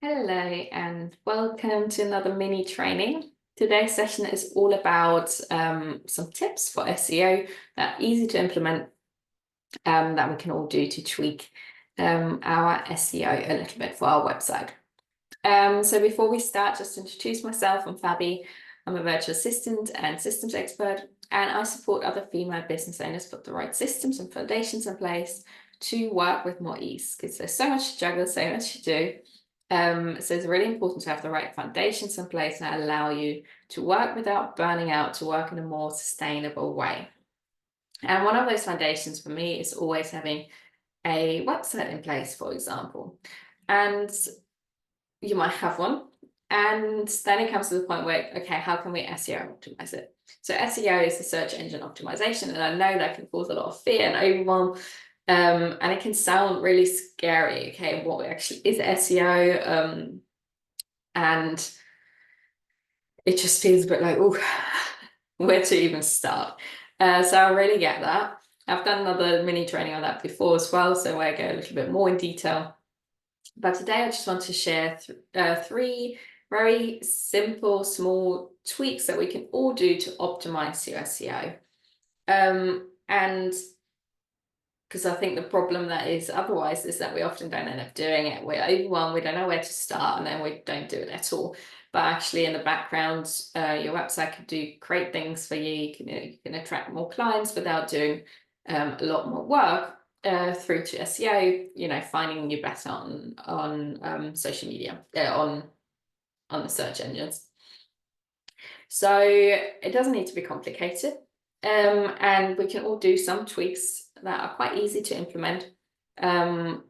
Hello and welcome to another mini training. Today's session is all about some tips for SEO that are easy to implement that we can all do to tweak our SEO a little bit for our website. So before we start, just to introduce myself, I'm Fabi. I'm a virtual assistant and systems expert, and I support other female business owners put the right systems and foundations in place to work with more ease because there's so much to juggle, so much to do. So it's really important to have the right foundations in place that allow you to work without burning out, to work in a more sustainable way. And one of those foundations for me is always having a website in place, for example. And you might have one. And then it comes to the point where, okay, how can we SEO optimize it? So SEO is the search engine optimization. And I know that can cause a lot of fear and overwhelm. And it can sound really scary. Okay, what actually is SEO? And it just feels a bit like, oh, where to even start? So I really get that. I've done another mini training on that before as well, so I go a little bit more in detail. But today I just want to share three very simple, small tweaks that we can all do to optimize your SEO. And because I think the problem that is otherwise is that we often don't end up doing it. We're overwhelmed, we don't know where to start, and then we don't do it at all. But actually in the background, your website can do great things for you. You can attract more clients without doing a lot more work through to SEO, finding you better on social media, on the search engines. So it doesn't need to be complicated. And we can all do some tweaks that are quite easy to implement. And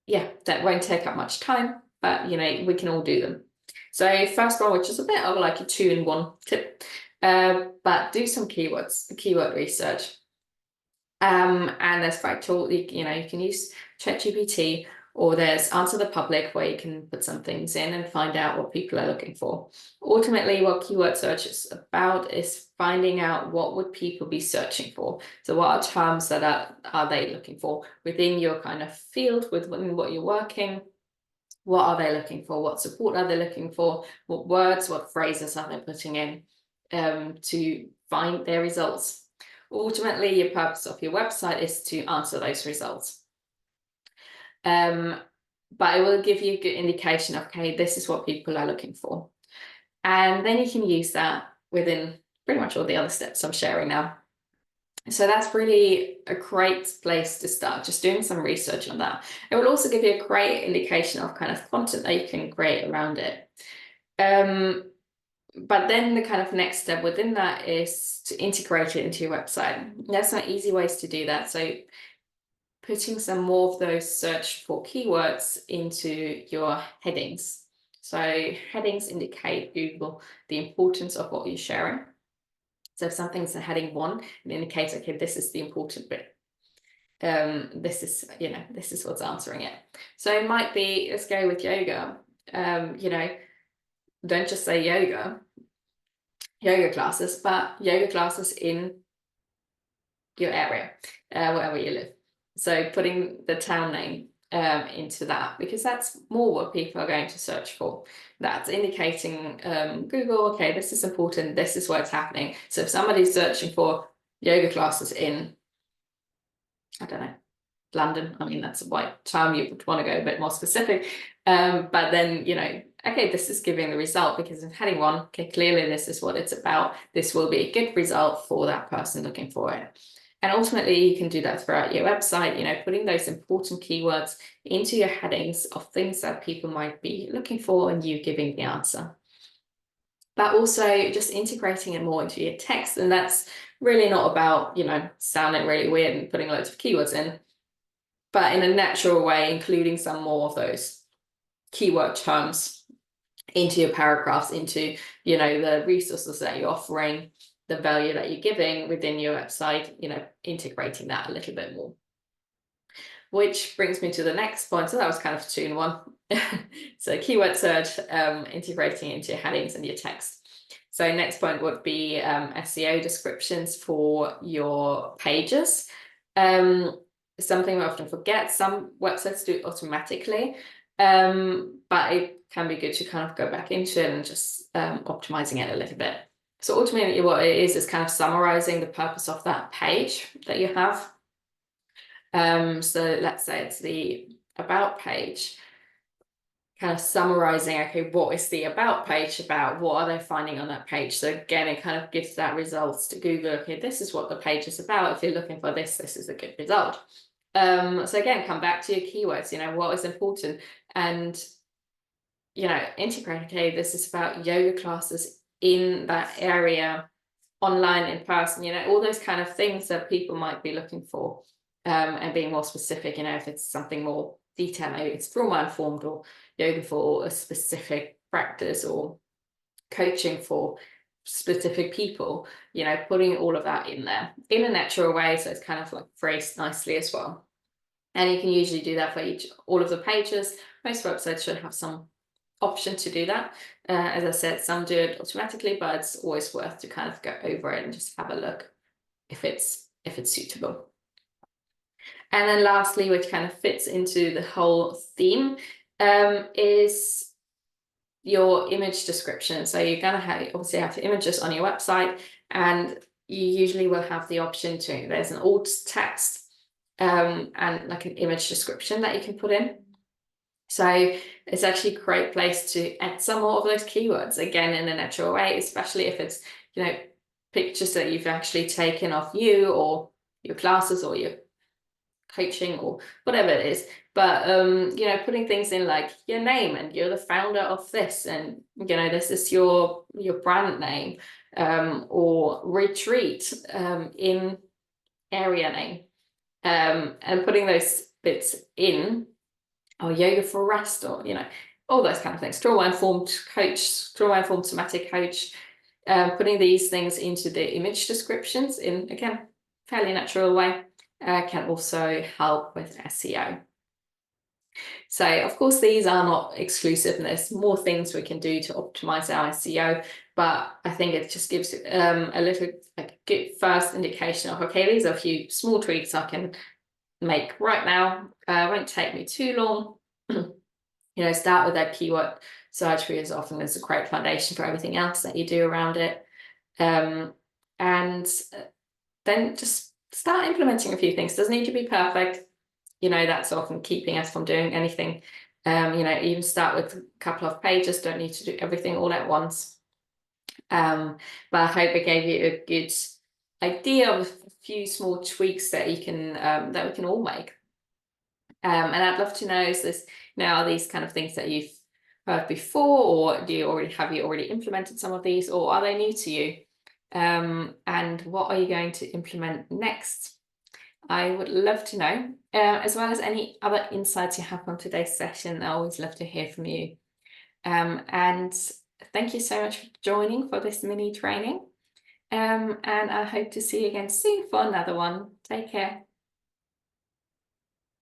yeah, that won't take up much time, but we can all do them. So first one, which is a bit of like a 2-in-1 tip, but do some keyword research. And there's quite tool, you can use ChatGPT, or there's Answer the Public where you can put some things in and find out what people are looking for. Ultimately, what keyword search is about is finding out what would people be searching for. So what are terms that are they looking for within your kind of field, within what you're working? What are they looking for? What support are they looking for? What words, what phrases are they putting in to find their results? Ultimately, your purpose of your website is to answer those results. But it will give you a good indication of, okay, this is what people are looking for. And then you can use that within pretty much all the other steps I'm sharing now. So that's really a great place to start, just doing some research on that. It will also give you a great indication of kind of content that you can create around it. But then the kind of next step within that is to integrate it into your website. There's some easy ways to do that. So putting some more of those search for keywords into your headings. So headings indicate Google the importance of what you're sharing. So if something's in heading 1, it indicates, okay, this is the important bit. This is what's answering it. So it might be, let's go with yoga. Don't just say yoga classes, but yoga classes in your area, wherever you live. So putting the town name into that, because that's more what people are going to search for. That's indicating Google, okay, this is important, this is where it's happening. So if somebody's searching for yoga classes in, I don't know, London, I mean, that's a white term, you would want to go a bit more specific. But then, okay, this is giving the result because in heading 1, okay, clearly this is what it's about. This will be a good result for that person looking for it. And ultimately, you can do that throughout your website, putting those important keywords into your headings of things that people might be looking for and you giving the answer. But also just integrating it more into your text. And that's really not about, sounding really weird and putting loads of keywords in, but in a natural way, including some more of those keyword terms into your paragraphs, into, the resources that you're offering, the value that you're giving within your website, integrating that a little bit more. Which brings me to the next point. So that was kind of 2-in-1. So keyword search, integrating into your headings and your text. So next point would be SEO descriptions for your pages. something we often forget. Some websites do it automatically, but it can be good to kind of go back into it and just optimizing it a little bit. So ultimately what it is kind of summarizing the purpose of that page that you have. So let's say it's the about page, kind of summarizing, okay, what is the about page about? What are they finding on that page? So again, it kind of gives that results to Google. Okay, this is what the page is about. If you're looking for this, this is a good result. So again, come back to your keywords, what is important, and integrate, okay, this is about yoga classes in that area, online, in person, all those kind of things that people might be looking for, and being more specific, if it's something more detailed, maybe it's trauma informed or yoga for a specific practice or coaching for specific people, putting all of that in there in a natural way, so it's kind of like phrased nicely as well. And you can usually do that for all of the pages. Most websites should have some option to do that. As I said, some do it automatically, but it's always worth to kind of go over it and just have a look if it's suitable. And then lastly, which kind of fits into the whole theme, is your image description. So you're going to obviously have images on your website, and you usually will have the option to, there's an alt text and like an image description that you can put in. So it's actually a great place to add some more of those keywords, again, in a natural way, especially if it's, pictures that you've actually taken of you or your classes or your coaching or whatever it is. But, putting things in like your name, and you're the founder of this, and, this is your brand name, or retreat in area name, and putting those bits in, or yoga for rest, or all those kind of things. Trauma-informed coach, trauma-informed somatic coach, putting these things into the image descriptions in, again, fairly natural way, can also help with SEO. So of course these are not exclusive, and there's more things we can do to optimize our SEO, but I think it just gives a little good first indication of, okay, these are a few small tweaks I can make right now. Won't take me too long. Start with that keyword search, because often there's a great foundation for everything else that you do around it, and then just start implementing a few things. Doesn't need to be perfect, that's often keeping us from doing anything. Even start with a couple of pages, don't need to do everything all at once. But I hope it gave you a good idea of a few small tweaks that you can that we can all make. And I'd love to know, is this, are these kind of things that you've heard before, or have you already implemented some of these, or are they new to you? And what are you going to implement next? I would love to know, as well as any other insights you have from today's session. I always love to hear from you. And thank you so much for joining for this mini training. And I hope to see you again soon for another one. Take care.